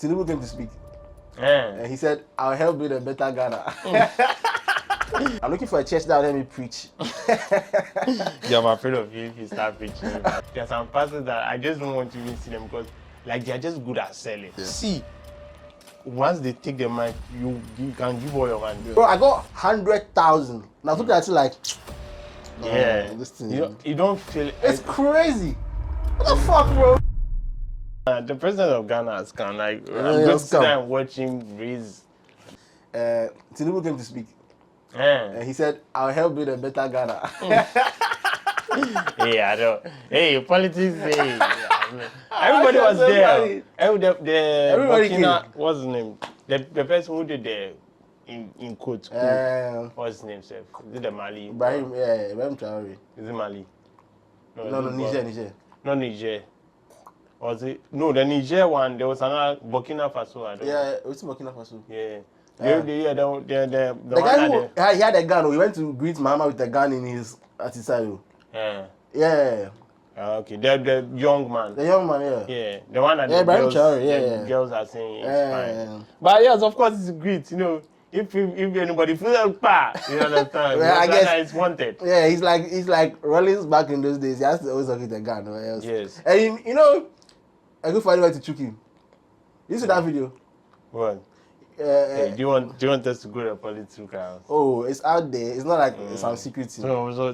Tinubu came to speak. Yeah. And he said, I'll help build a better Ghana. I'm looking for a church that will let me preach. Yeah, I'm afraid of you if you start preaching. There are some pastors that I just don't want to even see them because like they're just good at selling. Yeah. See, once they take the mic, you can give all your money. Bro, I got 100,000. Now look at it like, yeah, this thing. You don't feel it's crazy. What the fuck, bro? The president of Ghana has come. Like, I'm just sitting and watching raise. Tinubu came to speak. Yeah. And he said, I'll help build a better Ghana. Hey, I don't. Hey, politics. Hey, everybody was there. Everybody came. What's his name? The person who did the in quotes. What's his name, sir? Is it the Mali? Ibrahim Traore. Is it Mali? No, Niger. Not Niger. Was it? No, the Niger one. There was another Burkina Faso. I don't know. What's Burkina Faso? Yeah. The guy who he had a gun. He went to greet Mahama with a gun in his at his side. Yeah. Okay, the young man. The young man, yeah. Yeah, the one that the girls are saying it's fine. But yes, of course, it's great. You know, if anybody feels like you understand? Well, I guess it's wanted. Yeah, he's like Rollins back in those days. He has to always have a gun. Yes. And you know, a good find way to choke him. You see that video? What? Hey, do you want us to go to political house? Oh, it's out there. It's not like some secret thing.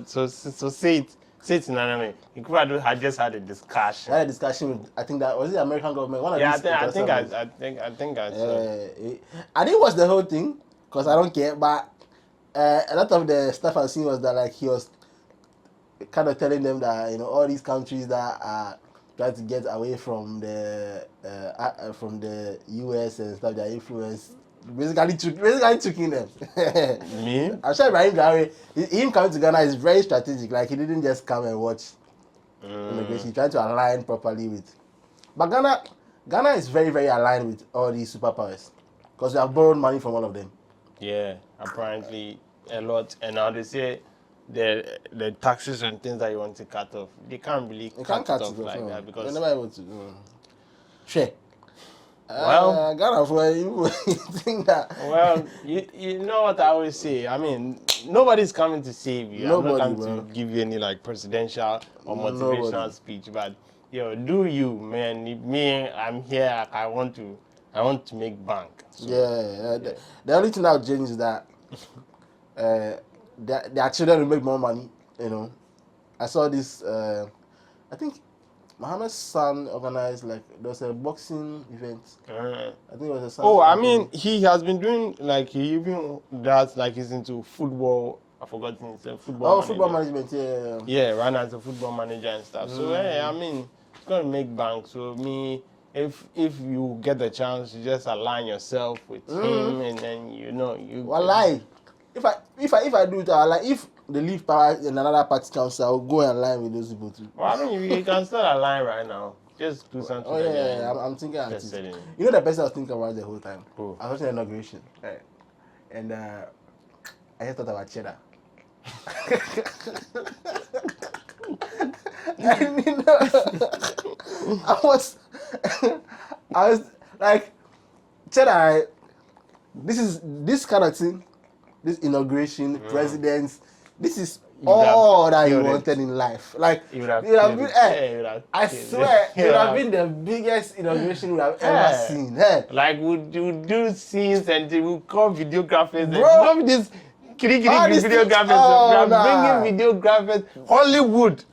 So say it. Say it in another way. You could have just had a discussion. I had a discussion with, I think that was the American government. One of I saw. think I saw. I didn't watch the whole thing because I don't care. But a lot of the stuff I've seen was that like he was kind of telling them that all these countries that are trying to get away from the US and stuff, their influence. Basically tricking them. Me? I'm sure Ibrahim Traore, him coming to Ghana is very strategic. Like he didn't just come and watch immigration. He tried to align properly with. But Ghana is very, very aligned with all these superpowers because we have borrowed money from all of them. Yeah, apparently a lot. And now they say the taxes and things that you want to cut off, they can't really cut it off like that because they're never able to do. Sure. Well, Ghana, for you think that. Well, you know what I always say. I mean, nobody's coming to save you. I'm not coming to give you any like presidential or motivational speech, but do you, man? Me, I'm here. I want to make bank. So, the only thing that will change is that their children will make more money. I saw this. I think MAHAMA's son organized there was a boxing event. I think it was a son. Oh, I mean, he has been doing he even does he's into football. I forgot it's a football. Oh, football management, yeah. Yeah, ran as a football manager and stuff. So I mean, it's gonna make bank. So if you get the chance, you just align yourself with him, and then you. Well, lie. If I do it, if they leave power in another party council, I'll go and align with those people too. Well, I mean, you can still align right now. Just do something. Oh yeah. I'm thinking about it. You know the person I was thinking about the whole time? Who? I was watching the inauguration. Right. And I just thought about cheddar. I was like, cheddar, this kind of thing, this inauguration, presidents, this is all that you wanted in life. Like, I swear, it would have been the biggest inauguration we have ever seen. Like, we do scenes and we call videographers. Bro, and this videographers. We are bringing videographers. Hollywood.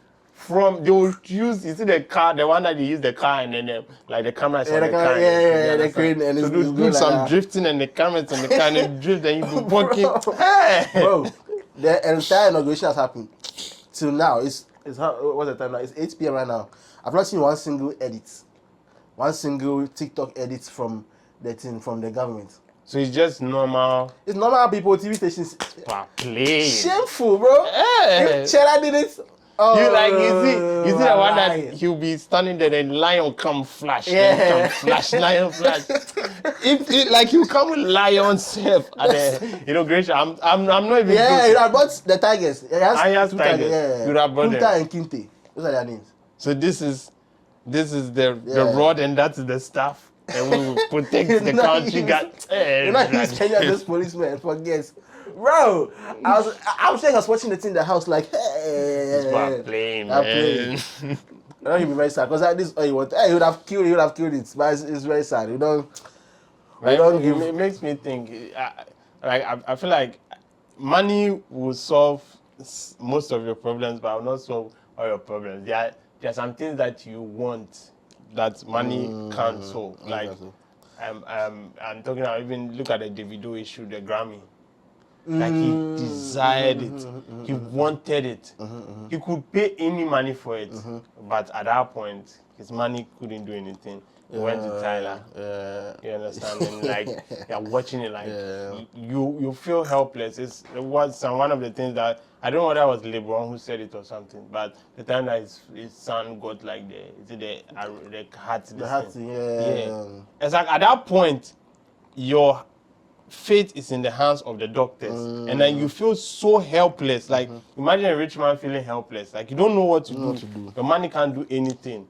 They will use, you see the car, the one that they use the car and then the cameras on the car. The crane and so do some drifting and the cameras on the car and they drift and you be walking. Bro, the entire inauguration has happened. Till now, what's the time now? It's 8 p.m. right now. I've not seen one single TikTok edit from the government. So it's just normal. It's normal people, TV stations. Play. Shameful, bro. If Cheddar did it. Oh, you see the one that he'll be standing there and lion come flash, lion flash. If he'll come with lion's head at the inauguration. I'm not even. Yeah, you have brought the tigers. I have tigers. Yeah. You have brought them. Kunta and Kinte. Those are their names. So this is the rod and that's the staff. and we will protect the country. You're not use Kenya as policeman. Forget, bro. I'm saying I was watching the thing in the house like, hey, This man playing, I'm man. playing. I don't even be very sad because this all you want. Hey, you would have killed it, but it's very sad. You don't. It makes me think. I feel like money will solve most of your problems, but will not solve all your problems. There are some things that you want that money can't solve. Like I'm talking about, even look at the Davido issue, the Grammy. Like he desired it, he wanted it. He could pay any money for it, but at that point, his money couldn't do anything. He went to Tyler. You understand? And like you're watching it, like you feel helpless. It was one of the things that I don't know whether it was LeBron who said it or something, but the time that his son got like the heart. The heart, yeah. It's like at that point, your fate is in the hands of the doctors, and then you feel so helpless. Like imagine a rich man feeling helpless, like you don't know what to do. Your money can't do anything.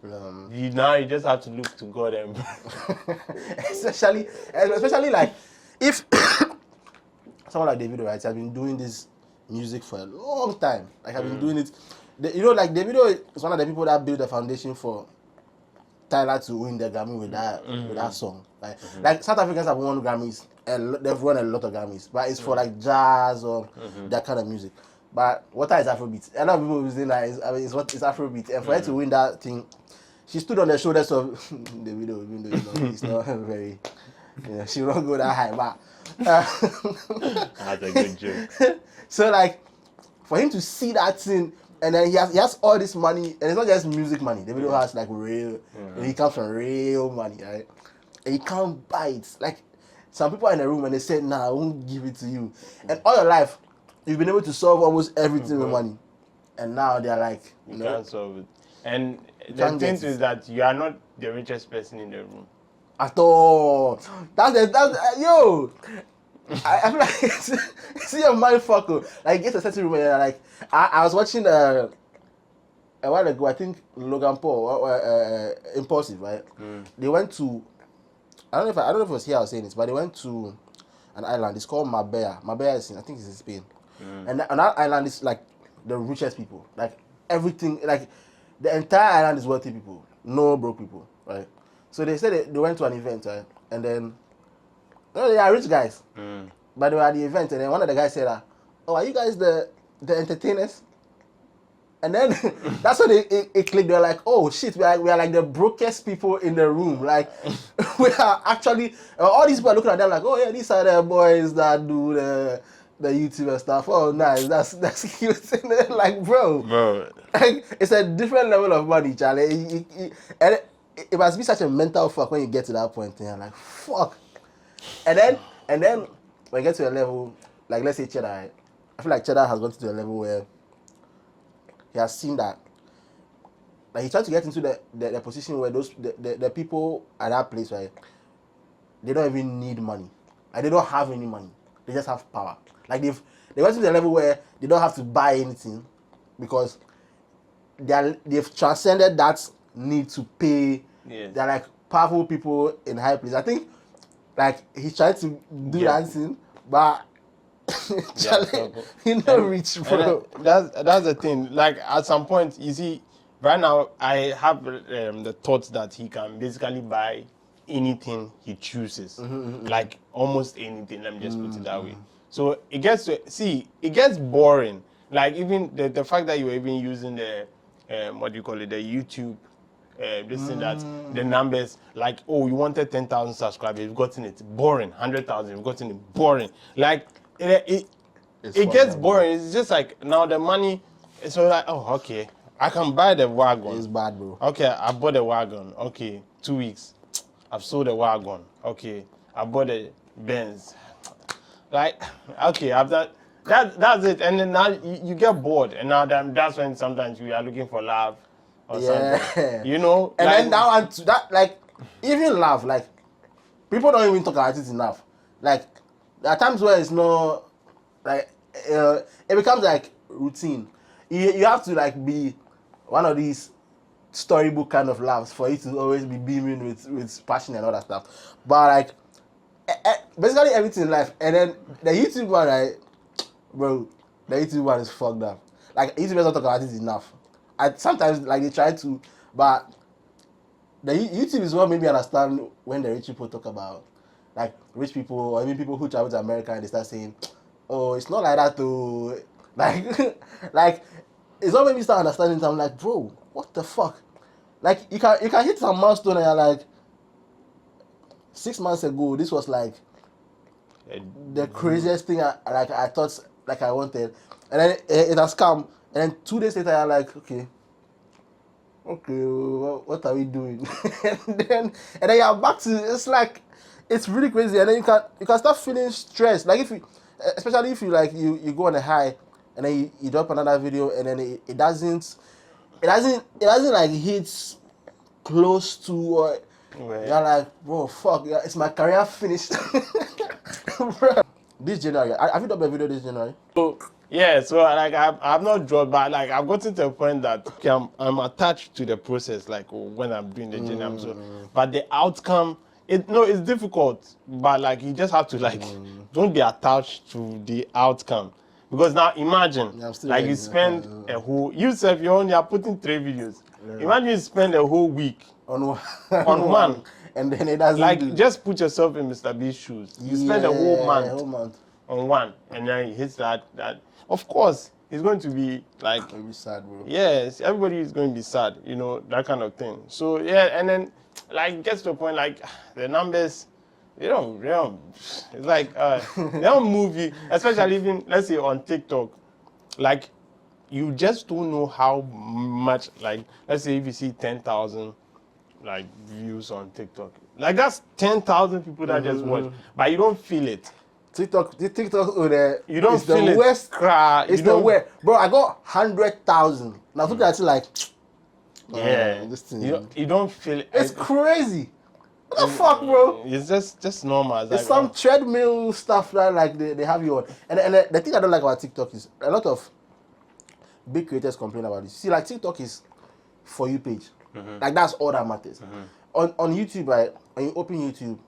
You just have to look to God and especially like if someone like Davido, right, has been doing this music for a long time. Like I've been doing it. Like Davido is one of the people that built the foundation for Tyler to win the Grammy with that song. Like South Africans have won Grammys. They've won a lot of Grammys, but it's for like jazz or that kind of music. But what is Afrobeat? A lot of people will say that it's Afrobeat, and for her to win that thing, she stood on the shoulders of Davido, even though it's not very, she won't go that high. But that's a good joke. So like, for him to see that thing. And then he has all this money, and it's not just music money. Davido has like real, he comes from real money, right? And he can't buy it. Like some people are in the room and they say, "Nah, I won't give it to you." And all your life, you've been able to solve almost everything with money, and now they're like, you can't solve it. And the thing is that you are not the richest person in the room at all. That's yo. I feel like see a mindfucker. Like get a certain room and like I was watching a while ago, I think Logan Paul Impulsive, right? They went to I don't know if it was here I was saying this, but they went to an island. It's called Marbella. Marbella is I think it's in Spain. And on that island is like the richest people. Like everything, like the entire island is wealthy people, no broke people, right? So they said they went to an event, right? And then they are rich guys, but they were at the event, and then one of the guys said, "Oh, are you guys the entertainers?" And then that's when it clicked. They're like, "Oh shit, we are like the brokest people in the room. Like we are actually all these people are looking at them like, oh yeah, these are the boys that do the YouTube and stuff. Oh nice, that's cute." And then, like bro, like, it's a different level of money, Charlie. And it must be such a mental fuck when you get to that point, and you're like, fuck. And then when you get to a level, like let's say Cheddar, right? I feel like Cheddar has gone to a level where he has seen that, like he's trying to get into the position where the people at that place, right, they don't even need money. Like they don't have any money. They just have power. Like they went to the level where they don't have to buy anything because they've transcended that need to pay. Yes. They're like powerful people in high places. I think like he's trying to do that thing, but you know, rich bro. That's the thing. Like at some point, you see, right now I have the thought that he can basically buy anything he chooses, like almost anything. Let me just put it that way. So it gets boring. Like even the fact that you're even using the what do you call it, the YouTube. This and that, the numbers, like, oh, you wanted 10,000 subscribers, you've gotten it, boring. 100,000, you've gotten it, boring. Like, it gets boring. It's just like, now the money, it's so like, oh, okay, I can buy the wagon. It's bad, bro. Okay, I bought the wagon. Okay, 2 weeks, I've sold the wagon. Okay, I bought the Benz. Like, okay, I've done, that's it. And then now you get bored, and now that's when sometimes we are looking for love. Or something. You know, and like, then that like even love, like people don't even talk about it enough. Like there are times where it's not like it becomes like routine. You have to like be one of these storybook kind of laughs for you to always be beaming with passion and all that stuff. But like basically everything in life, and then the YouTube one, right, bro, the YouTube one is fucked up. Like YouTubers don't talk about it enough. I sometimes like they try to, but the YouTube is what made me understand when the rich people talk about like rich people or even people who travel to America and they start saying, "Oh, it's not like that though." Like, like it's what made me start understanding. So I'm like, bro, what the fuck? Like you can hit some milestone and you're like, 6 months ago this was like the craziest thing I thought like I wanted, and then it has come, and then 2 days later I'm like, okay, what are we doing? and then you're back to, it's like, it's really crazy, and then you can start feeling stressed, like if you, especially if you like you go on a high and then you drop another video and then it doesn't like hit close to what you're like, bro, fuck, yeah, it's my career finished. Bro. This January, have you done a video this January? So yeah, so like I've not dropped, but like I've gotten to a point that okay, I'm attached to the process, like when I'm doing the journey. So, but the outcome, it's difficult, but like you just have to like don't be attached to the outcome, because now imagine like you spend a whole, yourself you're putting 3 videos. Yeah. Imagine you spend a whole week on one. And then it doesn't like just put yourself in Mr. B's shoes. You spend a whole month on one, and then he hits that. Of course, it's going to be like. It'll be sad, bro. Yes, everybody is going to be sad, you know, that kind of thing. So yeah, and then like gets to a point like the numbers, they don't. It's like they don't move you, especially even let's say on TikTok, like you just don't know how much. Like let's say if you see 10,000. Like views on TikTok, like that's 10,000 people that just watch, but you don't feel it. TikTok, you don't feel the it. Worst cry. It's the worst, bro. I got 100,000. Now people are actually like, yeah, this thing. You don't feel it. It's crazy. What the fuck, bro? It's just normal. It's like, some treadmill stuff that like they have you on, and the thing I don't like about TikTok is a lot of big creators complain about this. See, like TikTok is for you page. Like that's all that matters. On YouTube, right? When you open YouTube,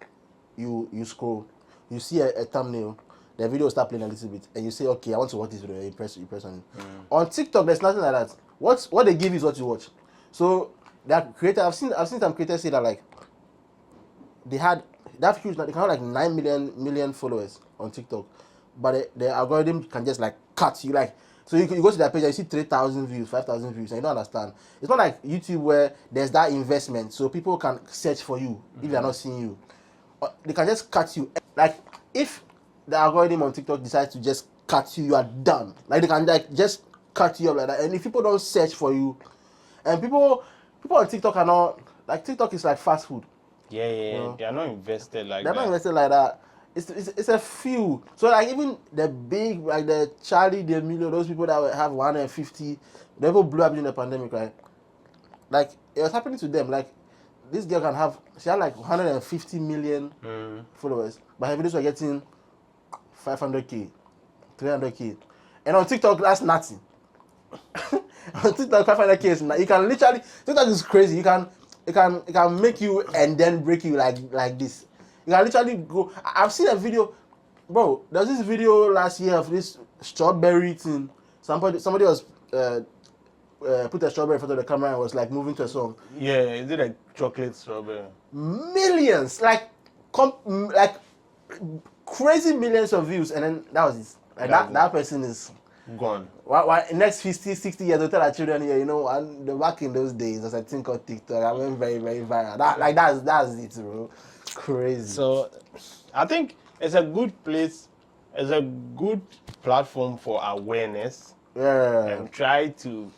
you scroll, you see a thumbnail, the video will start playing a little bit, and you say, okay, I want to watch this video. You press on it. On TikTok, there's nothing like that. What they give is what you watch. So that creator, I've seen some creators say that like they had that huge, they can have like 9 million followers on TikTok, but the algorithm can just like cut you like. So you go to that page and you see 3,000 views, 5,000 views, and you don't understand. It's not like YouTube where there's that investment, so people can search for you if they're not seeing you. They can just cut you. Like if the algorithm on TikTok decides to just cut you, you are done. Like they can like just cut you up like that. And if people don't search for you, and people on TikTok are not like, TikTok is like fast food. Yeah. You know? They are not invested like that. They're not invested like that. It's a few. So like even the big, like the Charlie D'Amelio, those people that have 150, they people blew up during the pandemic, right? Like it was happening to them. Like this girl she had like 150 million followers, but her videos were getting 500k, 300k, and on TikTok that's nothing. On TikTok 500k is not. You can literally, TikTok is crazy. It can make you and then break you like this. You can literally go. I've seen a video, bro. There's this video last year of this strawberry thing. Somebody was put a strawberry in front of the camera and was like moving to a song. Yeah, is it a chocolate strawberry? Millions, like crazy millions of views, and then that was it. Like that person is gone. Why next 50, 60 years they'll tell our children here, you know, and back in those days there's a thing called TikTok. I went very, very viral. That's it, bro. Crazy. So I think it's a good place, it's a good platform for awareness. Yeah. And try to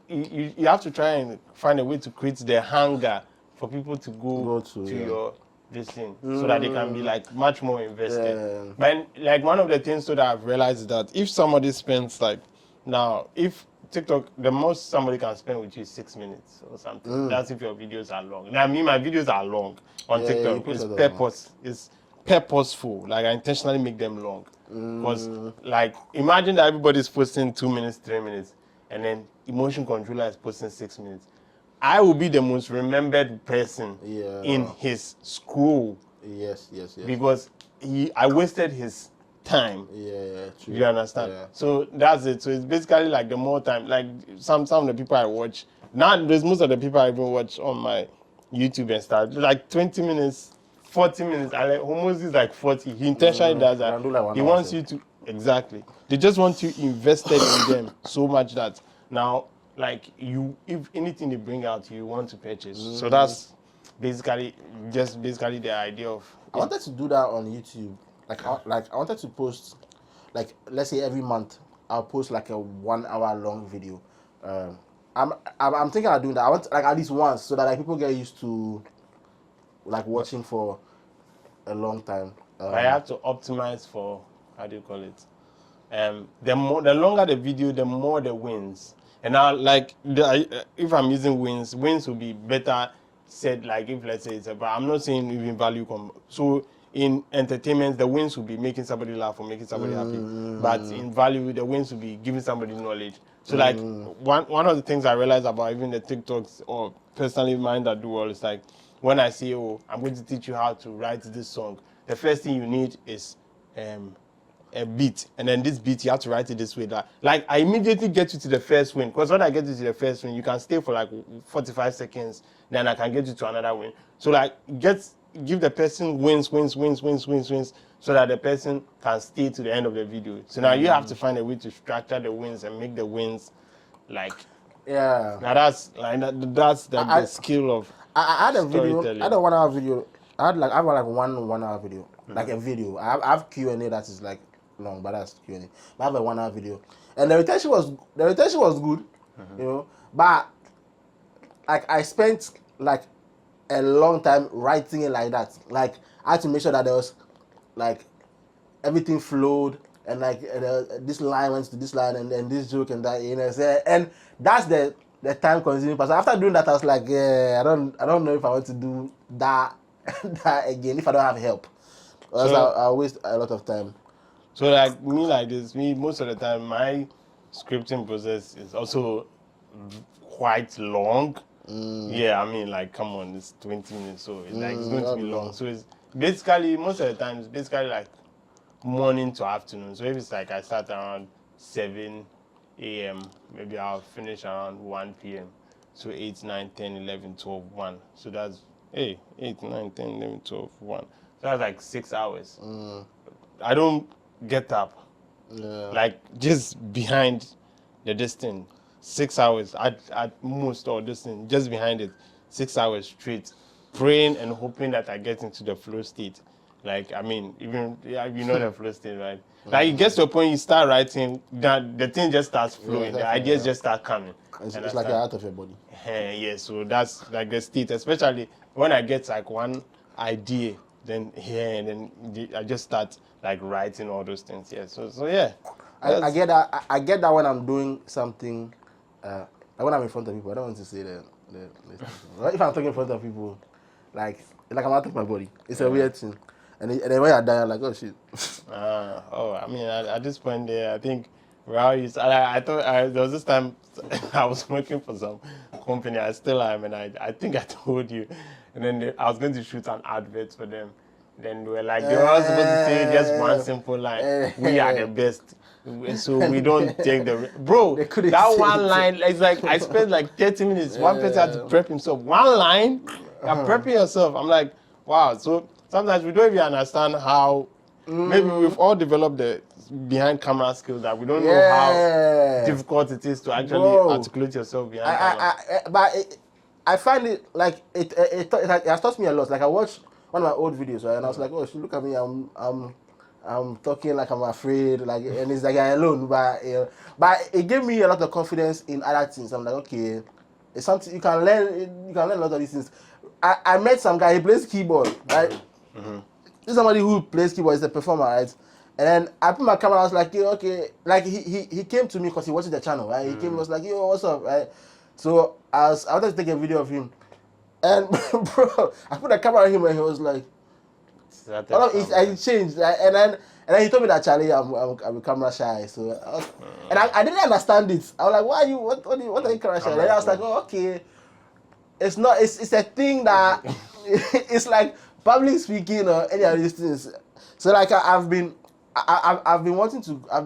you have to try and find a way to create the hunger for people to go to your this thing, so that they can be like much more invested. Yeah. But like one of the things that I've realized is that if somebody spends like now, if TikTok, the most somebody can spend with you is 6 minutes or something. That's if your videos are long. Now, I mean, my videos are long on TikTok. It's purposeful. Like I intentionally make them long because, like, imagine that everybody's posting 2 minutes, 3 minutes, and then Emotion Controller is posting 6 minutes. I will be the most remembered person Yeah. in his school. Yes. Because I wasted his time. Yeah, true. You understand? Yeah. So that's it. So it's basically like the more time, like some of the people I watch. Now there's most of the people I even watch on my YouTube and stuff. Like 20 minutes, 40 minutes. I like almost is like 40. He intentionally does that. Do like 1 He hour, wants sir. you to exactly. They just want you invested in them so much that now, like you, if anything they bring out, you want to purchase. So that's basically the idea of. I wanted to do that on YouTube. Like I wanted to post, like let's say every month I'll post like a 1 hour long video. I'm thinking of doing that. I want like at least once so that like people get used to like watching for a long time. I have to optimize for how do you call it? The longer the video, the more the wins. And now, like, if I'm using wins will be better said. Like, if let's say it's but I'm not saying even value so in entertainment, the wins will be making somebody laugh or making somebody happy. But in value, the wins will be giving somebody knowledge. So like one of the things I realized about even the TikToks or personally mine that do well is like when I say, oh, I'm going to teach you how to write this song, the first thing you need is a beat, and then this beat you have to write it this way. That like I immediately get you to the first win, because when I get you to the first win, you can stay for like 45 seconds, then I can get you to another win. So like give the person wins, so that the person can stay to the end of the video. So now you have to find a way to structure the wins and make the wins like Yeah. now that's the skill of I had a video. storytelling. I had a 1 hour video. I have like one hour video, like a video. I have Q&A that is like long, but that's Q&A. But I have a 1 hour video, and the retention was good, you know. But like I spent like a long time writing it like that. Like I had to make sure that there was like everything flowed, and like this line went to this line, and then this joke and that, you know. And that's the time consuming part. So after doing that, I was like, yeah, I don't know if I want to do that that again if I don't have help. Else I'll waste a lot of time. So like me most of the time my scripting process is also quite long. Yeah, I mean like come on, it's 20 minutes, so it's like it's going to be long. So it's basically most of the time it's basically like morning to afternoon. So if it's like I start around 7 a.m., maybe I'll finish around 1 p.m. So 8, 9, 10, 11, 12, 1. So that's 8, 9, 10, 11, 12, 1. So that's like 6 hours. I don't get up. Yeah. Like just behind the distance. 6 hours at most, or distance, just behind it. 6 hours straight. Praying and hoping that I get into the flow state. Like, I mean, even, yeah, you know the flow state, right? Like, it gets to a point you start writing, that the thing just starts flowing. The ideas just start coming. It's like you're out of your body. Yeah, so that's like the state, especially when I get like one idea, then and then I just start like writing all those things. Yeah, so yeah. I get that. I get that when I'm doing something, like when I'm in front of people. I don't want to say the if I'm talking in front of people, like I'm out of my body. It's a weird thing. And then when you're done, you're like, oh shit. I mean, at this point there, I think I thought there was this time I was working for some company. I still am, and I think I told you. And then I was going to shoot an advert for them. Then they were like, they were supposed to say just one simple line: "We are the best." So we don't take the bro. That one line, it's like I spent like 30 minutes. One person had to prep himself. One line, you're prepping yourself. I'm like, wow. So sometimes we don't even understand how. Maybe we've all developed the behind camera skills that we don't know how difficult it is to actually articulate yourself behind camera. I find it like it has taught me a lot. Like I watched one of my old videos, right, and I was like, oh, look at me, I'm talking like I'm afraid, like, and it's like I'm alone, but but it gave me a lot of confidence in other things. I'm like, okay, it's something you can learn. You can learn a lot of these things. I met some guy. He plays keyboard, right? This is somebody who plays keyboard. Is a performer, right? And then I put my camera. I was like, yeah, okay. Like he came to me because he watched the channel, right? He came. He was like, yo, what's up, right? So I wanted to take a video of him, and bro, I put the camera on him, and he was like, I changed, and then he told me that Charlie, I'm camera shy. So and I didn't understand it. I was like, why are you? What are you camera shy? And then I was like, oh, okay. it's not. It's a thing that it's like public speaking or any of these things. So like I've been wanting to. I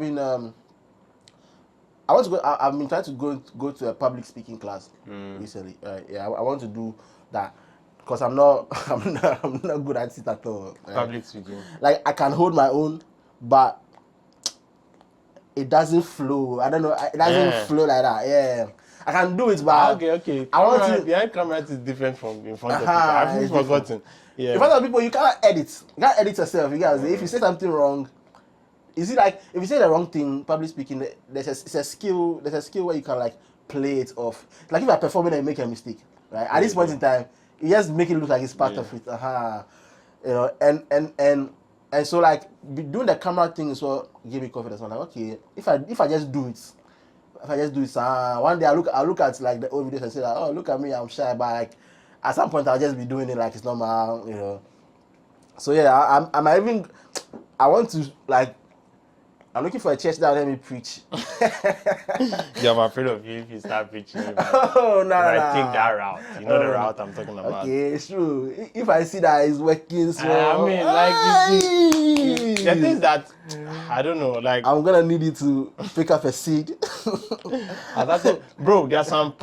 want to go. I've been trying to go to a public speaking class recently. Yeah, I want to do that because I'm not I'm not good at it at all. Public speaking. Like I can hold my own, but it doesn't flow. I don't know. It doesn't flow like that. Yeah, I can do it, but okay. I want to. Behind camera is different from in front of people. I've forgotten. Yeah. In front of people, you can't edit. You can't edit yourself. You guys, if you say something wrong. You see, like if you say the wrong thing, public speaking, it's a skill. There's a skill where you can like play it off. Like if you're performing and you make a mistake, right? At this point in time, you just make it look like it's part of it. You know, and so like doing the camera thing is what gave me confidence. I'm like, okay, if I just do it, one day I'll look at like the old videos and say like, oh look at me, I'm shy, but like at some point I'll just be doing it like it's normal, you know. So yeah, I want to like. I'm looking for a church that will let me preach. Yeah, I'm afraid of you if you start preaching. Oh, no. Take that route. You know the route I'm talking about. Okay, it's true. If I see that it's working, so... I mean, like, the thing is that, I don't know, like... I'm going to need you to pick up a seed. Bro, there's some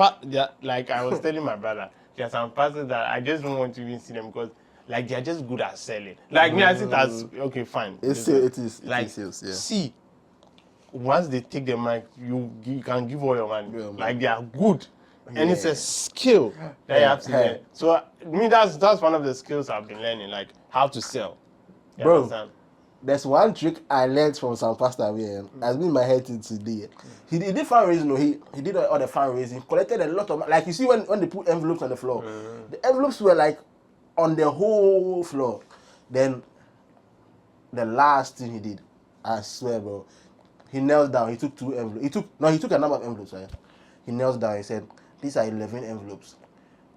like I was telling my brother, there's some pastors that I just don't want to even see them because like they're just good at selling. Like me, I see it as okay, fine. It is like sales, yeah. See, once they take the mic, you can give all your money. Like they are good, and it's a skill that you have to learn. So me, that's one of the skills I've been learning, like how to sell. You bro, understand? There's one trick I learned from some pastor here. Has been in my head till today. He did fundraising. No, he did all the fundraising. Collected a lot of like you see when they put envelopes on the floor, the envelopes were like on the whole floor. Then the last thing he did, I swear, bro, he knelt down. He took 2 envelopes. He took a number of envelopes. Right? He knelt down. He said, "These are 11 envelopes.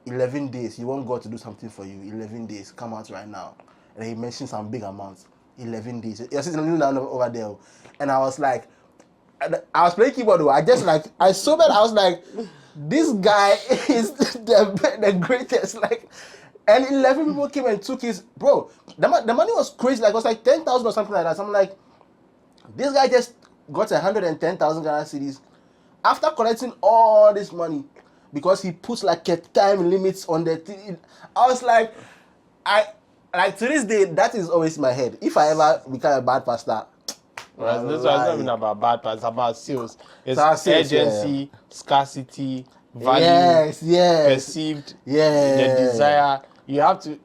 11 days. You want God to do something for you. 11 days. Come out right now." And he mentioned some big amounts. 11 days. You're sitting down over there, and I was like, I was playing keyboard. I saw that. I was like, this guy is the greatest. Like. And 11 people came and took his, bro, the money was crazy, like it was like 10,000 or something like that. So I'm like, this guy just got 110,000 Ghana cedis after collecting all this money because he puts like a time limit on the thing. I was like, to this day, that is always in my head. If I ever become a bad pastor, well, this was not even about bad pastor, it's about sales. It's urgency, scarcity, value, perceived, the desire. You have to.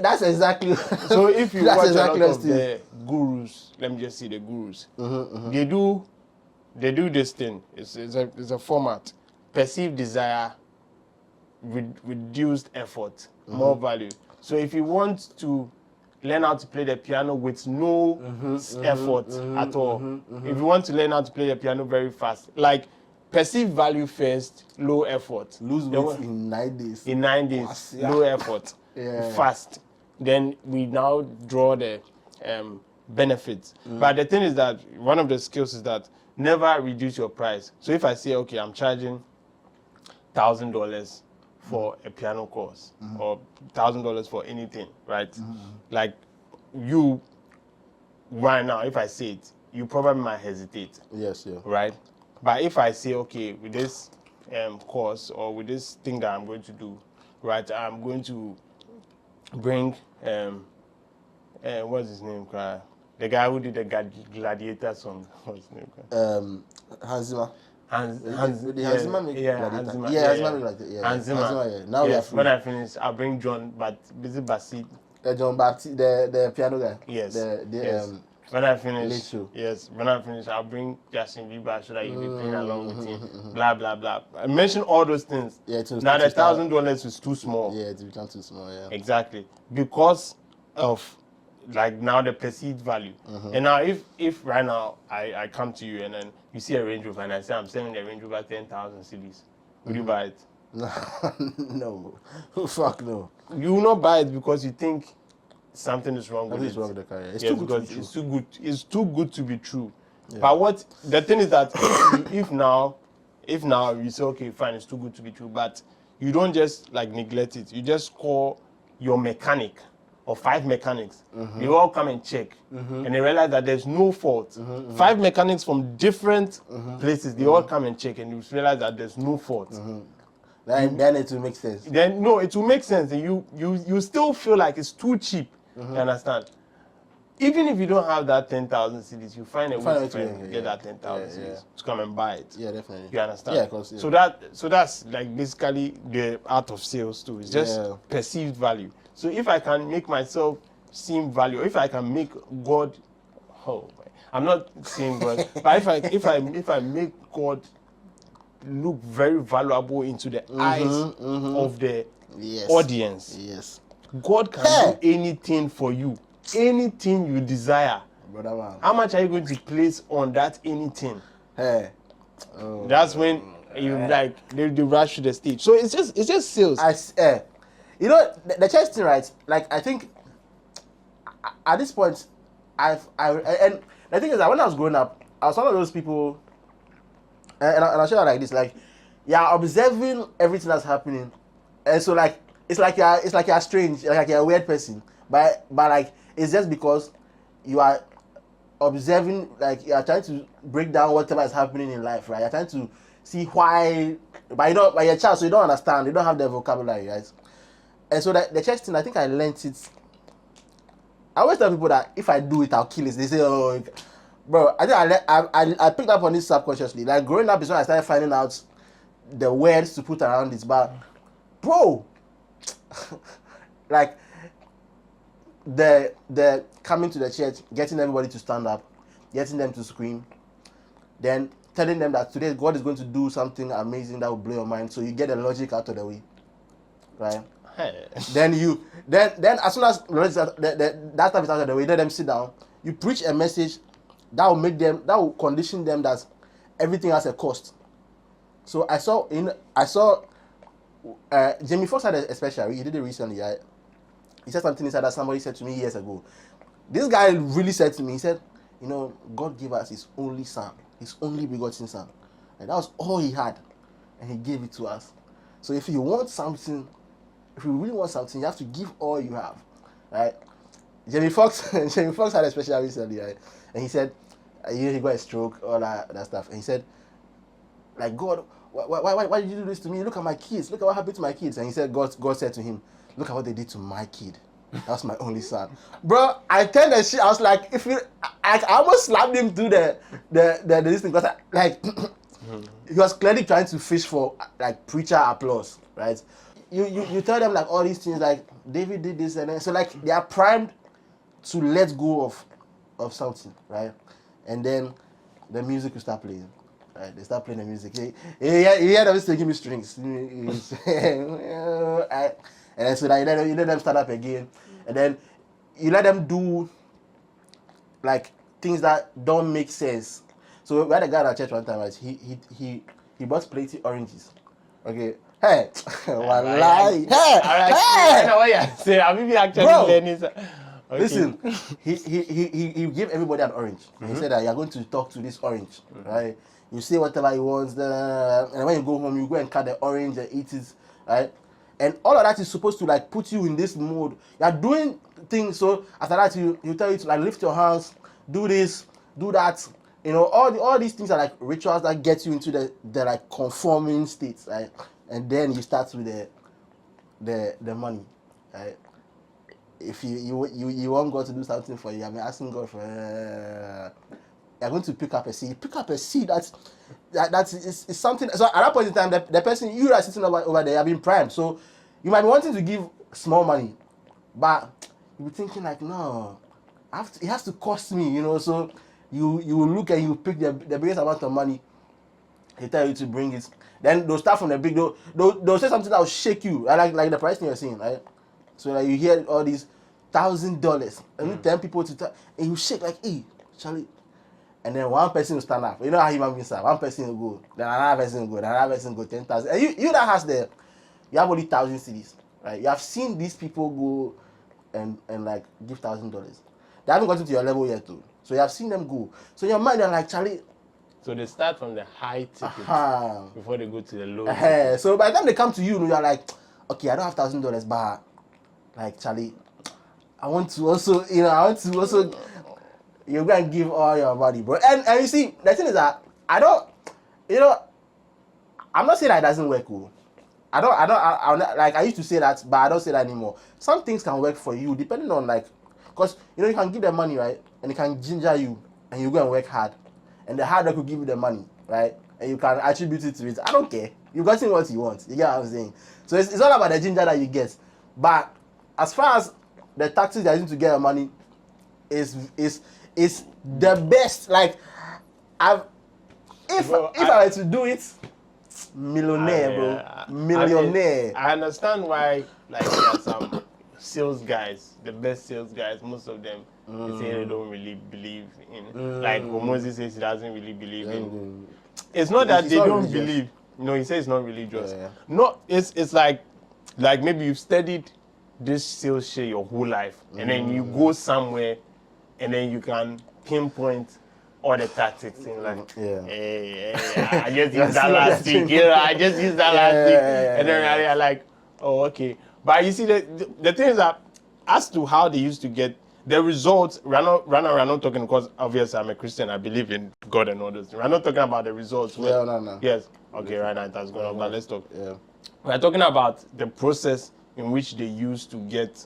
That's exactly. So if you watch exactly a lot of the gurus, let me just see the gurus. They do this thing. It's a format. Perceived desire, reduced effort, more value. So if you want to learn how to play the piano with no effort at all, if you want to learn how to play the piano very fast, like. Perceived value first, low effort. Lose weight in 9 days. In 9 days, low effort, fast. Then we now draw the benefits. But the thing is that one of the skills is that never reduce your price. So if I say, okay, I'm charging $1,000 for a piano course or $1,000 for anything, right? Like you, right now, if I say it, you probably might hesitate. Yes, yeah. Right? But if I say, okay, with this course or with this thing that I'm going to do, right, I'm going to bring, what's his name, the guy who did the Gladiator song, what's his name? Hans Zimmer. Hans Zimmer. Now we are free. When I finish, I'll bring John, but busy Basit. John Baptiste, the piano guy. Yes. Yes. When I finish, I'll bring Justin Bieber so that you'll be playing along with him. Blah blah blah. I mentioned all those things. Yeah, now the $1,000 is too small. Yeah, it's become too small. Yeah. Exactly, because of like now the perceived value. And now if right now I come to you and then you see a Range Rover and I say I'm selling the Range Rover 10,000 cedis, would you buy it? No. Fuck no. You will not buy it because you think something is wrong with it. Wrong with the career. It's too good to be true. It's too good. It's too good to be true. Yeah. But the thing is that if now you say okay, fine, it's too good to be true, but you don't just like neglect it. You just call your mechanic or 5 mechanics. They all come and check, and they realize that there's no fault. 5 mechanics from different places, they all come and check, and you realize that there's no fault. Then it will make sense. Then no, it will make sense, and you still feel like it's too cheap. You understand? Even if you don't have that 10,000 cedis, you find a way to get that 10,000 cedis to come and buy it. Yeah, definitely. You understand? Yeah, of course. Yeah. So that's like basically the art of sales too. It's just perceived value. So if I can make myself seem value, if I can make God, I'm not saying God, but if I make God look very valuable into the eyes of the audience, God can do anything for you. Anything you desire, brother man. How much are you going to place on that anything? That's when you like they rush to the stage. So it's just sales. You know the church thing, right? Like I think at this point, and the thing is that when I was growing up, I was one of those people, and I'll show you like this, like you're observing everything that's happening, and so like it's like you're strange, like you're a weird person, but like. It's just because you are observing, like you are trying to break down whatever is happening in life, right? You're trying to see why, but you don't, but you're a child, so you don't understand. You don't have the vocabulary, right? And so the church thing, I think I learned it. I always tell people that if I do it, I'll kill it. They say, "Oh, bro," I think I picked up on this subconsciously. Like growing up is when I started finding out the words to put around this. But, bro, like. The coming to the church, getting everybody to stand up, getting them to scream, then telling them that today God is going to do something amazing that will blow your mind. So you get the logic out of the way, right? Then as soon as that stuff is out of the way, let them sit down. You preach a message that will condition them that everything has a cost. So I saw Jamie Foxx had a special. He did it recently, right? He said something inside that somebody said to me years ago. This guy really said to me, he said, you know, God gave us his only son, his only begotten son. And that was all he had. And he gave it to us. So if you want something, if you really want something, you have to give all you have. Right? Jamie Foxx had a special recently, right? And he said, he got a stroke, all that stuff. And he said, like, God, why did you do this to me? Look at my kids. Look at what happened to my kids. And he said, God said to him, look at what they did to my kid. That's my only son. Bro, I turned the shit. I was like, I almost slapped him through this thing because he was clearly trying to fish for like preacher applause, right? You tell them like all these things like David did this and then so like they are primed to let go of something, right? And then the music will start playing. Right, they start playing the music. You hear them taking me strings. And then so that you let them start up again, and then you let them do like things that don't make sense. So we had a guy at our church one time, right? He bought plenty oranges. Okay. Hey, wallahi. I know what you're saying. I'm even actually learning. Okay. Listen, he gave everybody an orange. He said that you're going to talk to this orange, right? You say whatever he wants, and when you go home, you go and cut the orange and eat it, right? And all of that is supposed to like put you in this mode. You're doing things, so after that you tell you to like lift your hands, do this, do that. You know, all these things are like rituals that get you into the like conforming states, right? And then you start with the money, right? If you want God to do something for you, I mean asking God for you're going to pick up a seed. Pick up a seed that is something. So at that point in time, the person you are sitting over there have been primed. So you might be wanting to give small money, but you'll be thinking like, no, it has to cost me, you know. So you look and you pick the biggest amount of money. They tell you to bring it. Then they'll start from the big. They'll say something that will shake you, like the price thing you're saying, right? So like you hear all these $1,000, and you tell people to and you shake like, hey, Charlie. And then one person will stand up. You know how human beings are. One person will go, then another person will go, then another person will go 10,000. And you that has you have only 1,000 cedis, right? You have seen these people go and like give $1,000. They haven't gotten to your level yet, too. So you have seen them go. So in your mind, you're like, Charlie, So they start from the high ticket before they go to the low. So by the time they come to you, you're like, okay, I don't have $1,000, but like Charlie, I want to also, you're going to give all your money, bro. And you see, the thing is that I'm not saying that it doesn't work, cool. I like I used to say that, but I don't say that anymore. Some things can work for you depending on like, because you can give them money, right, and it can ginger you, and you go and work hard, and the hard work will give you the money, right, and you can attribute it to it. I don't care. You got what you want. You get what I'm saying? So it's all about the ginger that you get. But as far as the tactics that you need to get your money, is the best. Like if I were to do it, millionaire, bro, millionaire. I understand why, like, there are some sales guys, the best sales guys, most of them, they say they don't really believe in. Like Moses says he doesn't really believe in. It's not that they don't believe. No, he says it's not religious. Yeah. No, it's like maybe you've studied this sales shit your whole life, and then you go somewhere, and then you can pinpoint all the tactics in, like, hey, I just used that last week, I just used that last week, and then you're like, oh, okay. But you see, the thing is that as to how they used to get the results, we're not talking, because obviously I'm a Christian, I believe in God and all those things. We're not talking about the results. No. Yes. Okay, right now it has gone on, but let's talk. Yeah. We're talking about the process in which they used to get,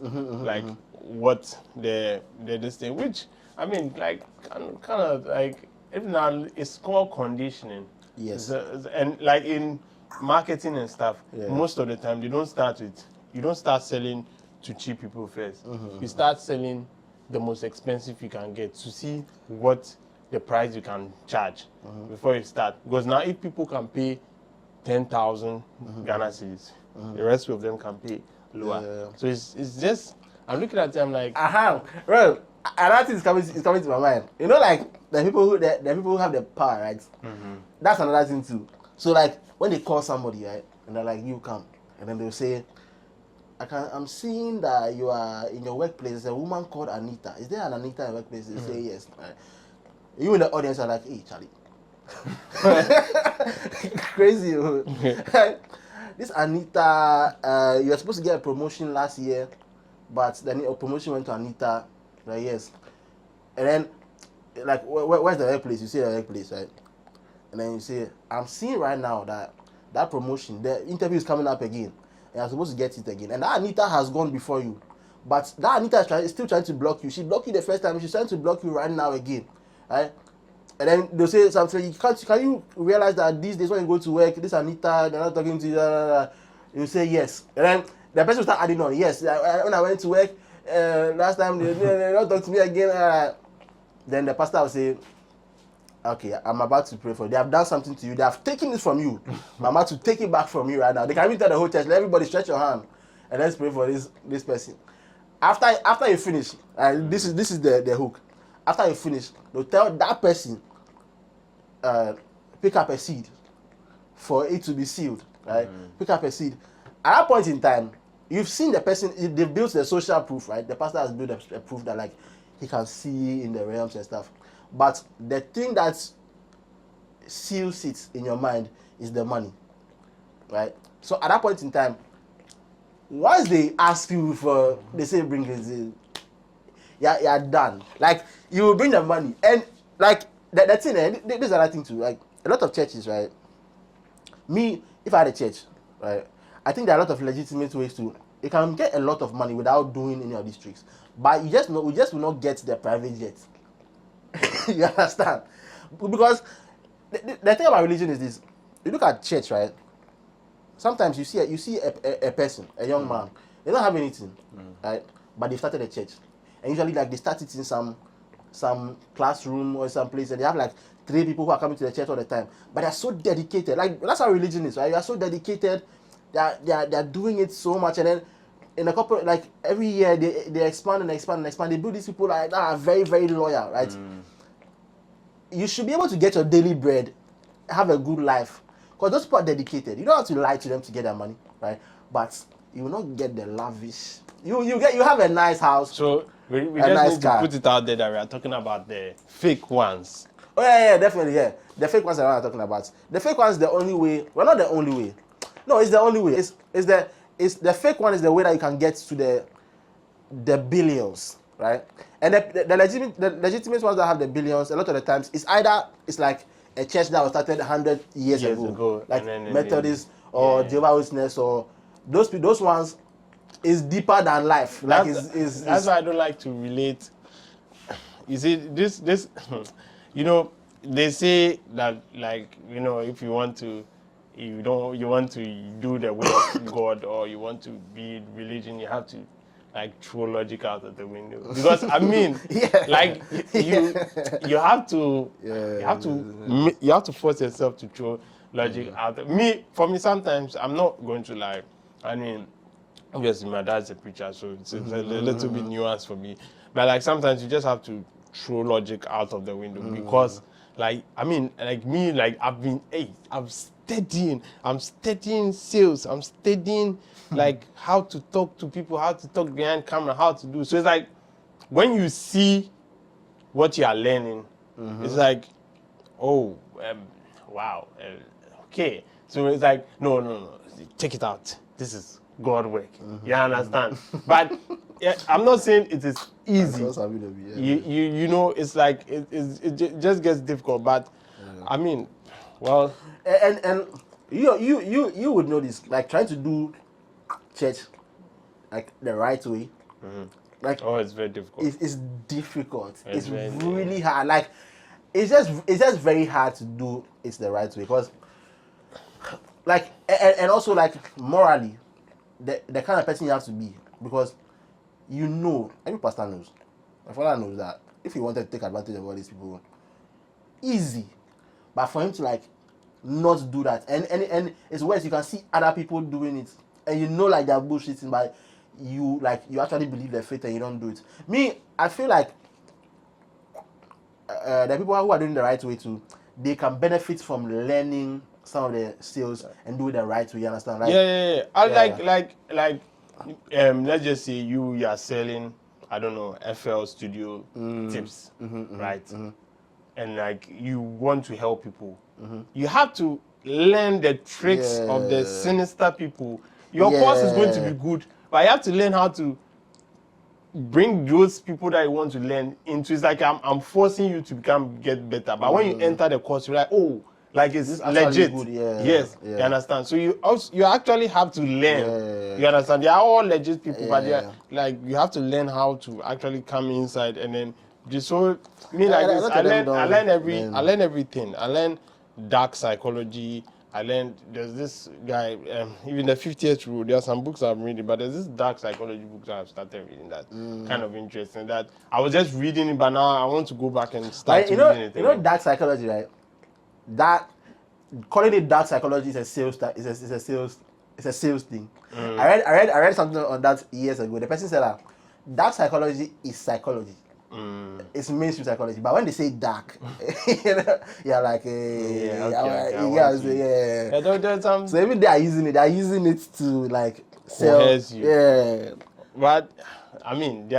what this thing, which, I mean, like, kind of like, if not, it's called conditioning. Yes. And like in marketing and stuff, most of the time you don't start selling to cheap people first. You start selling the most expensive you can get to see what the price you can charge before you start. Because now if people can pay 10,000 Ghana cedis, the rest of them can pay lower. So it's just, I'm looking at them like, well, another thing is coming to my mind. You know, like the people who have the power, right? That's another thing too. So like when they call somebody, right, and they're like, you come, and then they'll say, I'm seeing that you are in your workplace. There's a woman called Anita. Is there an Anita in your workplace? They say yes. Right. You in the audience are like, hey, Charlie. Crazy. This Anita, you were supposed to get a promotion last year, but then a promotion went to Anita. Right, yes. And then, like, where's the workplace? You say the workplace, right? And then you say, I'm seeing right now that promotion, the interview is coming up again. And you're supposed to get it again. And that Anita has gone before you. But that Anita is still trying to block you. She blocked you the first time. She's trying to block you right now again. Right? And then they'll say something. Can you realize that these days when you go to work, this Anita, they're not talking to you, you say yes. And then the person will start adding on. Yes, when I went to work, last time they don't talk to me again. Then the pastor will say, okay, I'm about to pray for you. They have done something to you. They have taken it from you. I'm about to take it back from you right now. They can even tell the whole church, let everybody stretch your hand and let's pray for this person. After you finish, this is the hook. After you finish, they'll tell that person, pick up a seed for it to be sealed. Right? Pick up a seed. At that point in time, you've seen the person, they've built the social proof, right? The pastor has built a proof that like he can see in the realms and stuff. But the thing that seals it in your mind is the money, right? So at that point in time, once they ask you for, they say bring it, you're done. Like you will bring the money, and like the thing, this is another thing too. Like a lot of churches, right? Me, if I had a church, right, I think there are a lot of legitimate ways to. You can get a lot of money without doing any of these tricks, but we just will not get the private jet. You understand? Because the thing about religion is this: you look at church, right? Sometimes you see a person, a young man, they don't have anything, right? But they started a church, and usually like they start it in some classroom or some place, and they have like 3 people who are coming to the church all the time. But they're so dedicated. Like that's how religion is, right? You are so dedicated. They're doing it so much, and then in a couple, like every year they expand and expand and expand. They build these people like that are very, very loyal, right? You should be able to get your daily bread, have a good life, because those people are dedicated. You don't have to lie to them to get their money, right? But you will not get the lavish. You have a nice house. So we just need to put it out there that we are talking about the fake ones. Oh yeah, definitely, yeah. The fake ones are what I'm talking about. The fake one is the only way. Well, not the only way. No, it's the only way. It's the fake one is the way that you can get to the billions, right? And the legitimate ones that have the billions, a lot of the times, it's like a church that was started 100 years ago, like Methodist or Jehovah's Witness, or those ones is deeper than life. Like that's why I don't like to relate. You see, this you know, they say that, like, you know, if you want to do the will of God, or you want to be religion, you have to like throw logic out of the window. Because I mean, like you have to you have to force yourself to throw logic out. For me, sometimes I'm not going to lie. I mean, obviously my dad's a preacher, so it's a little bit nuanced for me. But like sometimes you just have to throw logic out of the window, because like, I mean, like me, like I'm studying sales, I'm studying like how to talk to people, how to talk behind camera, how to do. So it's like when you see what you are learning, it's like, oh, wow, okay. So it's like, no, check it out. This is God work. You understand? But yeah, I'm not saying it is easy. You know, it's like it just gets difficult. But I mean, well, and you would know this, like trying to do church like the right way. Like, it's very difficult. It's difficult. It's really hard. Like, it's just very hard to do it the right way, because like, and also like morally, the kind of person you have to be, because you know, every pastor knows, my father knows that if he wanted to take advantage of all these people, easy. But for him to like not do that, and it's worse, you can see other people doing it, and you know like they're bullshitting, but you actually believe their faith and you don't do it. Me, I feel like the people who are doing the right way too, they can benefit from learning some of the skills and do it the right way. You understand? Like, Like let's just say you are selling, I don't know, FL Studio tips, right? And like you want to help people, you have to learn the tricks of the sinister people. Your course is going to be good, but you have to learn how to bring those people that you want to learn into. It's like I'm forcing you to get better. But when you enter the course, you're like, oh, like it's legit. Good. Yes, you understand. So you actually have to learn. You understand? They are all legit people, but they're like, you have to learn how to actually come inside, and then just so me like this. I learn everything. I learn dark psychology. I learned, there's this guy, even the 50th rule, there are some books I've reading, but there's this dark psychology book that I've started reading that kind of interesting. That I was just reading it, but now I want to go back and start reading it. You know dark psychology, right? That calling it dark psychology is a sales thing. I read something on that years ago. The person said that dark psychology is psychology. It's mainstream psychology, but when they say dark, you're like, so even they are using it to like sell. Yeah, but I mean,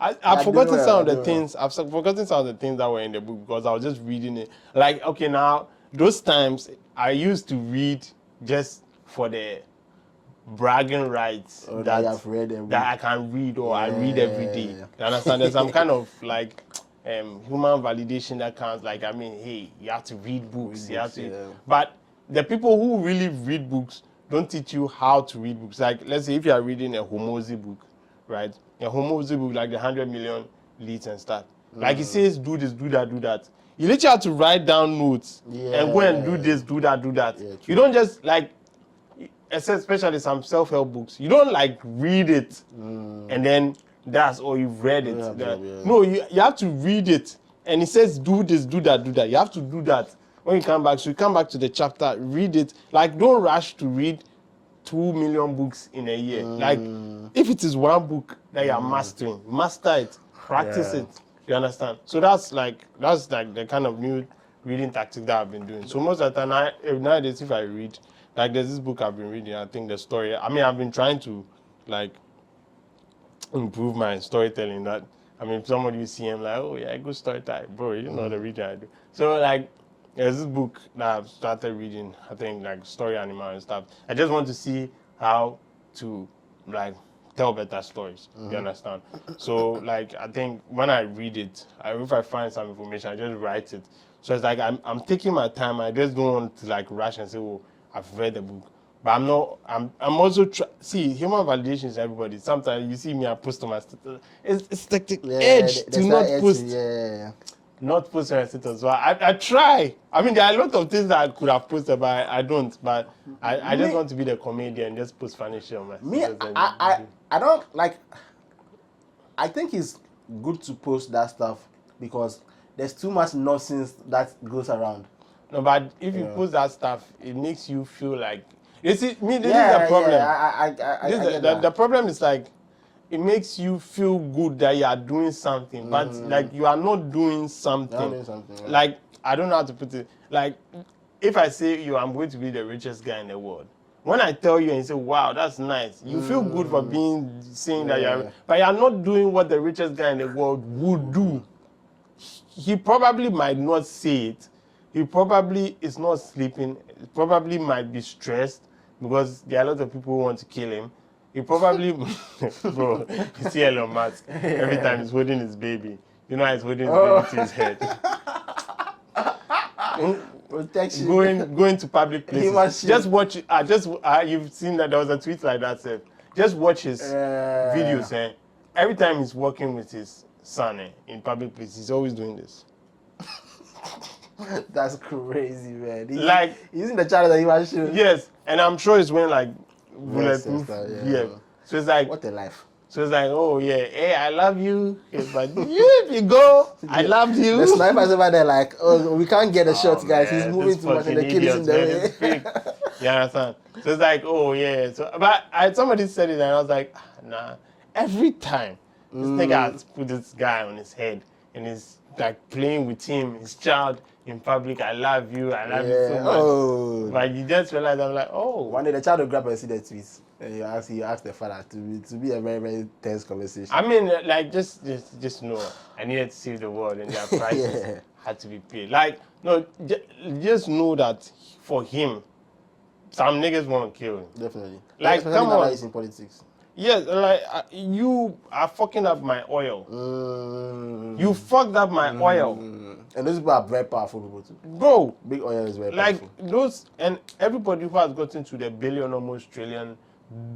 I've forgotten some of the things. I've forgotten some of the things that were in the book because I was just reading it. Like, okay, now those times I used to read just for the bragging rights that I can read, or I read every day. You understand? There's some kind of like human validation that counts. Like, I mean, hey, you have to read books. But the people who really read books don't teach you how to read books. Like, let's say if you are reading a Homozy book, right? A Homozy book, like the 100 million leads and stuff. Like, it says, do this, do that, do that. You literally have to write down notes and go and do this, do that, do that. You don't just like, especially some self-help books, you don't like read it and then that's all you've read it. No, you have to read it, and it says do this, do that, do that. You have to do that when you come back. So you come back to the chapter, read it. Like, don't rush to read 2 million books in a year. Like, if it is one book that you are mastering, master it, practice it. You understand? So that's like the kind of new reading tactic that I've been doing. So most of the time, nowadays, if I read, like, there's this book I've been reading, I think the story, I mean, I've been trying to like improve my storytelling. That I mean, somebody will see him like, oh yeah, good story time, bro. You know the reading I do. So like, there's this book that I've started reading. I think like story animal and stuff. I just want to see how to like tell better stories. You understand? So like, I think when I read it, if I find some information, I just write it. So it's like I'm taking my time. I just don't want to like rush and say, oh, I've read the book. But I'm not. I'm also see human validation is everybody. Sometimes you see me, I post on my status. It's like the edge to not post. Not post on my status. So I try. I mean, there are a lot of things that I could have posted, but I don't. But I just want to be the comedian, just post funny shit on my status. I don't like. I think it's good to post that stuff because there's too much nonsense that goes around. No, but if you post that stuff, it makes you feel like. You see, me, this is the problem. The problem is like, it makes you feel good that you are doing something, but like you are not doing something. Like, I don't know how to put it. Like, if I say I'm going to be the richest guy in the world, when I tell you and you say, wow, that's nice, you feel good for saying that but you are not doing what the richest guy in the world would do. He probably might not say it. He probably is not sleeping. He probably might be stressed because there are a lot of people who want to kill him. He probably, bro, you see Elon Musk, every time he's holding his baby, you know how he's holding his baby to his head. Protection. Going to public places. Just watch, you've seen that there was a tweet like that, said, just watch his videos, every time he's working with his son in public places, he's always doing this. That's crazy, man. Like using the channel that he was showing. Yes, and I'm sure it's when like bulletproof. Yeah. So it's like, what a life. So it's like, oh yeah, hey, I love you. But if you go, I loved you. The sniper's over there like, oh, we can't get a shot, guys. Man, he's moving too much and the kid is in the way. You understand? So it's like, oh yeah. So, but somebody said it and I was like, nah. Every time this nigga has put this guy on his head and he's like playing with him, his child in public, I love you so much. Oh. But you just realize, I'm like, oh. One day the child will grab and see the tweets. And you ask the father to be a very, very tense conversation. I mean, like, just know, I needed to save the world and their prices had to be paid. Like, no, just know that for him, some niggas want to kill him. Definitely. Like, come on. He's in politics. Yes, like, you are fucking up my oil. You fucked up my oil. And those people are very powerful people too. Bro. Big oil is very powerful. Like, those, and everybody who has gotten to the billion, almost trillion,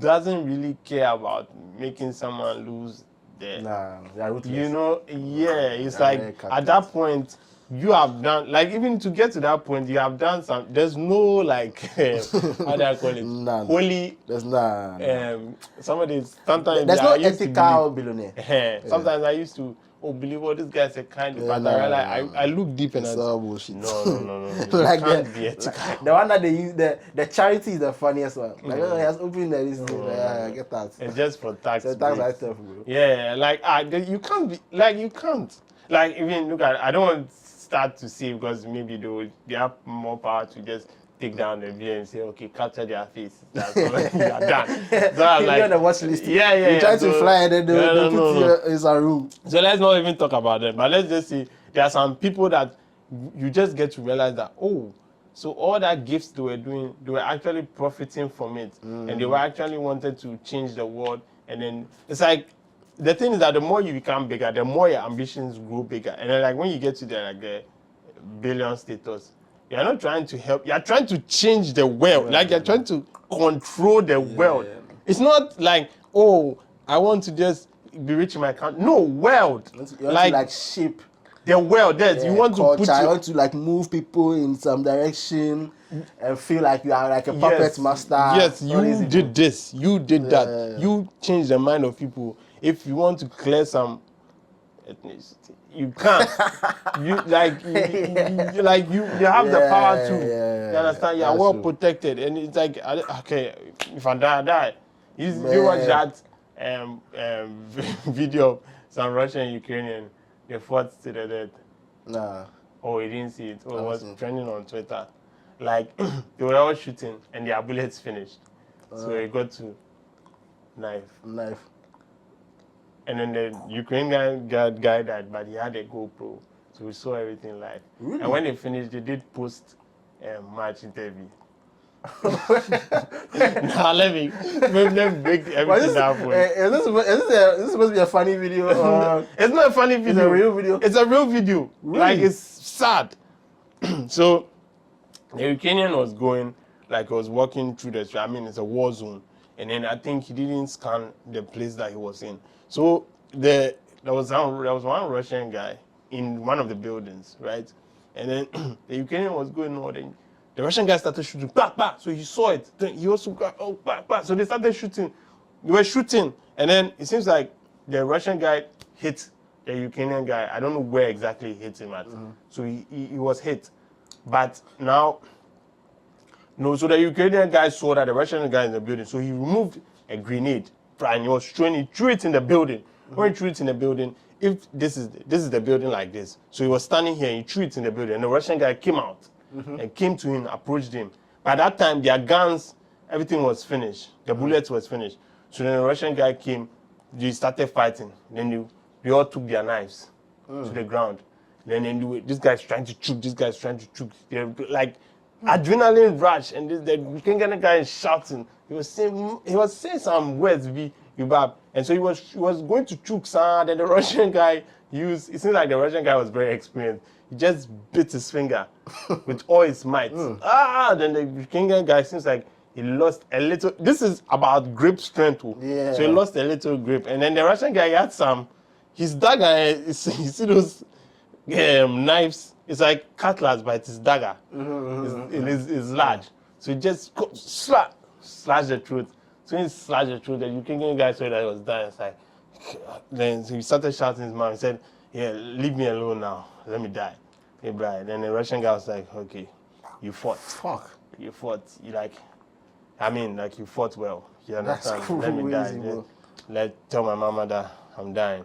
doesn't really care about making someone lose their... Nah, they are ruthless. You know, it's like, at that point, you have done, like, even to get to that point, you have done some, there's no, like, how do I call it? Nah, holy... There's sometimes there's no ethical billionaire. Sometimes I used to, believe this guy's a kind of, but I look deep and I say, bullshit. No. Like can't be ethical. The one that they use, the charity is the funniest one. Like, he has opened this thing, get that. And just for tax. So tax myself, bro. Yeah, like, you can't be, like, you can't. Like, even, look at it, I don't want to start to see because maybe they have more power to just take down the video and say, okay, capture their face. That's all. You are done. So I'm like, on the watch list. Yeah. You try to fly and then they'll put you in some room. So let's not even talk about them. But let's just say there are some people that you just get to realize that, so all that gifts they were doing, they were actually profiting from it. And they were actually wanted to change the world. And then it's like, the thing is that the more you become bigger, the more your ambitions grow bigger. And then like when you get to the billion status, you're not trying to help. You're trying to change the world. Like you're trying to control the world. It's not like, I want to just be rich in my country. No, world. You want to shape the world. You want culture. to put. You want to like move people in some direction and feel like you are like a puppet master. Yes, you did this. You did that. You changed the mind of people. If you want to clear some ethnicity, you can't. You have the power to. You understand? You are well protected, and it's like, okay, if I die, I die. You watch that video of some Russian and Ukrainian, they fought to the death. Nah. Oh, you didn't see it. It was trending on Twitter. Like they were all shooting, and their bullets finished. So it got to knife. And then the Ukrainian guy died, but he had a GoPro, so we saw everything live. Really? And when they finished, they did post match interview. Now let me break everything down for you. Is this supposed to be a funny video? It's not a funny video. It's a real video. It's a real video. Really? Like it's sad. So the Ukrainian was going, like he was walking through the street. I mean, it's a war zone, and then I think he didn't scan the place that he was in. So there was one Russian guy in one of the buildings, right? And then the Ukrainian was going on, and the Russian guy started shooting, bah, bah. So he saw it. Then he also got, oh, bah, bah. So they started shooting. They were shooting, and then it seems like the Russian guy hit the Ukrainian guy. I don't know where exactly he hit him at. So he was hit. But now, no, so the Ukrainian guy saw that the Russian guy in the building. So he removed a grenade and he was throwing it, threw it in the building. When he threw it in the building, if this is the building like this. So he was standing here, he threw it in the building, and the Russian guy came out and came to him, approached him. By that time, their guns, everything was finished. The bullets was finished. So then the Russian guy came, they started fighting. Then they all took their knives to the ground. Then this guy's trying to choke, this guy's trying to choke. They're like adrenaline rush, and the Kenyan guy is shouting. He was saying some words, and so he was going to choke, then the Russian guy it seems like the Russian guy was very experienced. He just bit his finger with all his might. Then the Kenyan guy seems like he lost a little. This is about grip strength. Yeah. So he lost a little grip. And then the Russian guy had his dagger, you see those knives, it's like cutlass, but it's dagger. It's large. So he just slash the throat. So when he slashed the throat, the Ukrainian guy saw that he was dying. It's like, then he started shouting his mouth. He said, yeah, leave me alone now. Let me die. Hey, Brian. Then the Russian guy was like, okay, you fought. Fuck. You fought. You fought well. You understand? That's Let me die. crazy, Tell my mama that I'm dying.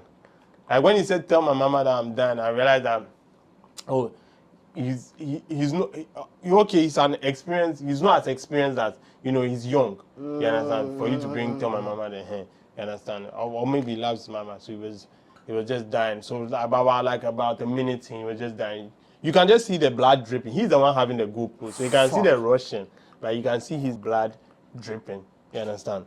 Like when he said, tell my mama that I'm dying, I realized that, he's not, he's an experience, he's not as experienced as, he's young. You understand? For you to tell my mama that, hey, you understand? Or maybe he loves his mama, so he was just dying. So about a minute, he was just dying. You can just see the blood dripping. He's the one having the GoPro, so you can see the Russian, but you can see his blood dripping. You understand?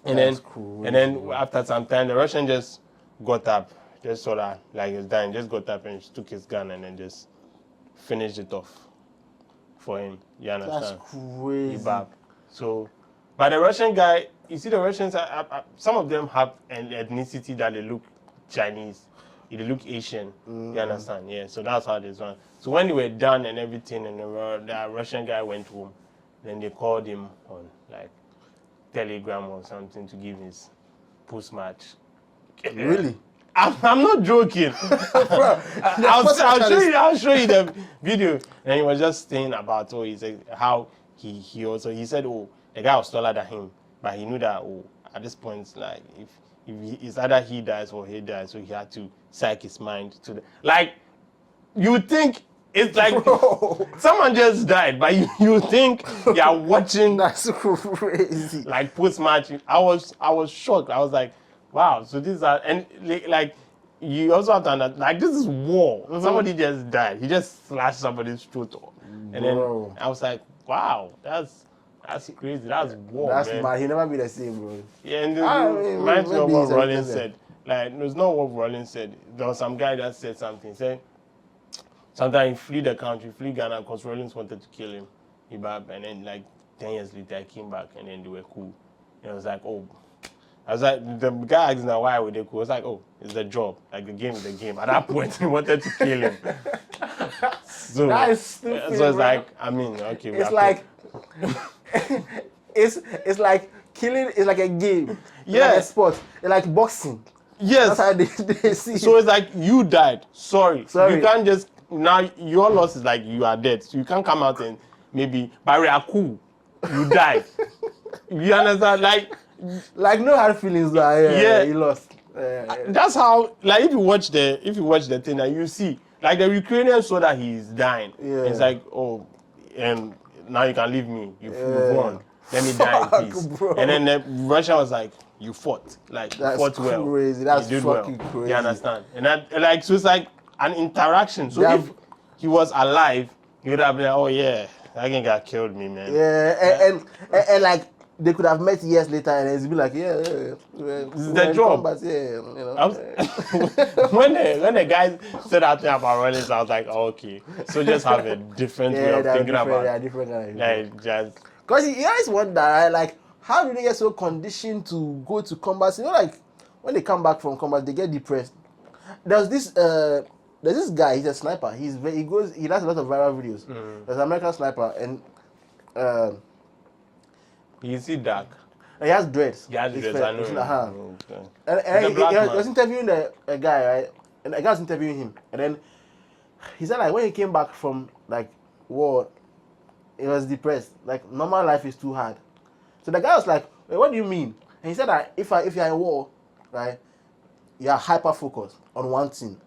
And then after some time, the Russian just got up, just saw that like he was dying, just got up and just took his gun and then just finished it off for him. You understand? That's crazy. So, but the Russian guy, you see the Russians, some of them have an ethnicity that they look Chinese, they look Asian. You understand? Yeah, so that's how this one. So when they were done and everything, and the Russian guy went home, then they called him on like Telegram or something to give his post-match. Really? I'm not joking. I'll show you the video. And he was just saying about he said how he said the guy was taller than him, but he knew that at this point like if it's either he dies or he dies, so he had to psych his mind to the you think it's like someone just died, but you think you're watching. That's crazy. Like post-match, I was shocked. I was like, wow. So these are and like you also have to understand like this is war. Somebody just died. He just slashed somebody's throat, and then I was like, wow, that's crazy. That's war. That's man. mad. He'll never be the same, bro. Yeah, and reminds me of what Rollins said. Like, it's not what Rollins said. There was some guy that said something. He said, sometimes he fled the country, fled Ghana because Rollins wanted to kill him. And then, like, 10 years later, I came back and then they were cool. And I was like, I was like, the guy asked me why were they cool. I was like, it's the job. Like, the game is the game. At that point, he wanted to kill him. So, that is stupid. So it's like, I mean, okay. It's like, it's like killing is like a game. It's like a sport. It's like boxing. Yes. That's how they see it. So it's like you died. Sorry. You can't just now your loss is like you are dead. So you can't come out and maybe but we are cool. You died. You understand? Like no hard feelings. Yeah, you lost. That's how like if you watch the thing that you see like the Ukrainian saw that he's dying. Yeah. It's like and now you can leave me. You've won. let me die in Fuck, peace. bro. And then Russia was like, you fought. Like, That's you fought well. crazy. That's you did fucking well. crazy. You understand? And that, like, so it's like an interaction. So They if he was alive, he would have been like, oh yeah, that guy got killed me, man. Yeah, and like they could have met years later and it's be like, yeah, This is the job. Combat, yeah, you know. when the guys said that thing about Rollins, I was like, oh, okay. So just have a different way of thinking about it. Different kind of like just because you always wonder, right? Like, how do they get so conditioned to go to combat? You know, like when they come back from combat, they get depressed. There's this guy. He's a sniper. He does a lot of viral videos. There's an American sniper, and you see dark. he has dreads. He has dreads, I know him. Okay. And he was interviewing a guy, right? And the guy was interviewing him, and then he said like when he came back from like war, he was depressed. Like normal life is too hard. So the guy was like, "Wait, what do you mean?" And he said that if you're in war, right, you are hyper focused on one thing,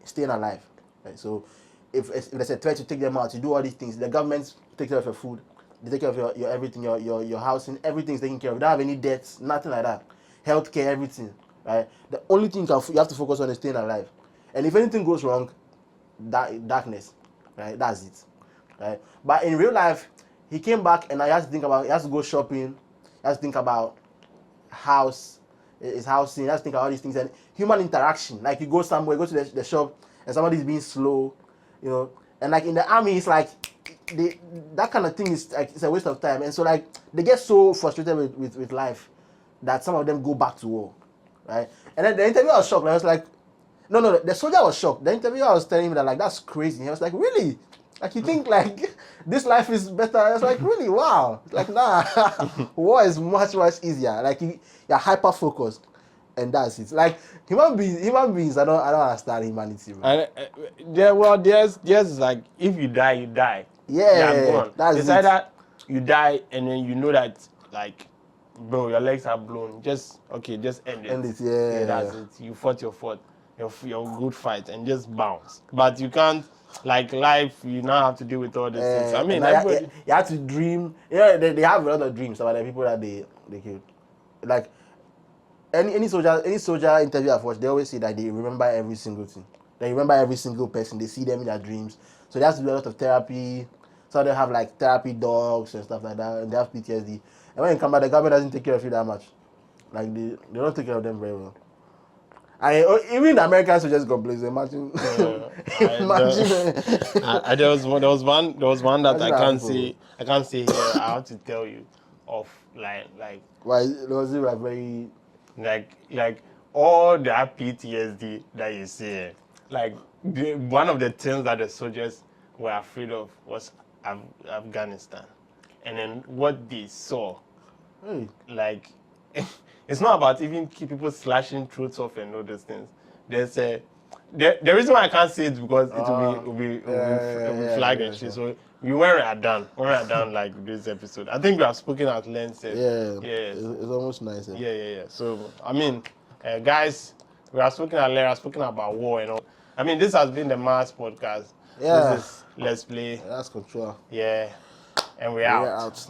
staying alive. Right? So if there's a threat, you take them out. You do all these things. The government take care of your food. They take care of your everything, your housing, everything's taken care of. You don't have any debts, nothing like that. Healthcare, everything. Right? The only thing you have to focus on is staying alive. And if anything goes wrong, darkness. Right? That's it. Right? But in real life, he came back and he has to go shopping, he has to think about his housing, he has to think about all these things and human interaction. Like you go somewhere, go to the shop and somebody's being slow, you know. And like in the army, it's like that kind of thing is like it's a waste of time. And so like they get so frustrated with life that some of them go back to war. Right? And then the interviewer was shocked. I was like, no, the soldier was shocked. The interviewer was telling him that like that's crazy. He was like, really? Like you think like this life is better? I was like, really? Wow. Like nah, war is much easier. Like you're hyper focused, and that's it. Like human beings. I don't understand humanity. Bro. There's like if you die, you die. Yeah, you're gone. that's it's it. either you die and then you know that like, bro, your legs are blown. Just end it. End it. Yeah, that's it. You fought your good fight and just bounce. But you can't. Like life, you now have to deal with all these things. I mean, you have to dream. You know, they have a lot of dreams about the people that they killed. Like any soldier interview I've watched, they always say that they remember every single thing. They remember every single person. They see them in their dreams. So they have to do a lot of therapy. So they have like therapy dogs and stuff like that, and they have PTSD. And when you come back, the government doesn't take care of you that much. Like they don't take care of them very well. Even the Americans would just complain. Imagine. Imagine. There was one that I can't say here. I have to tell you of like. Why was it like very? Like all that PTSD that you see. Like one of the things that the soldiers were afraid of was Afghanistan, and then what they saw, like. It's not about even people slashing throats off and all those things. The reason why I can't say it because it will be flagged and shit. So when we are done like this episode, I think we have spoken at length. It's almost nice. Yeah. So I mean, guys, we have spoken at length. We have spoken about war and all. I mean, this has been the Mars podcast. Yeah. This is Let's Play. That's control. Yeah, and we're out.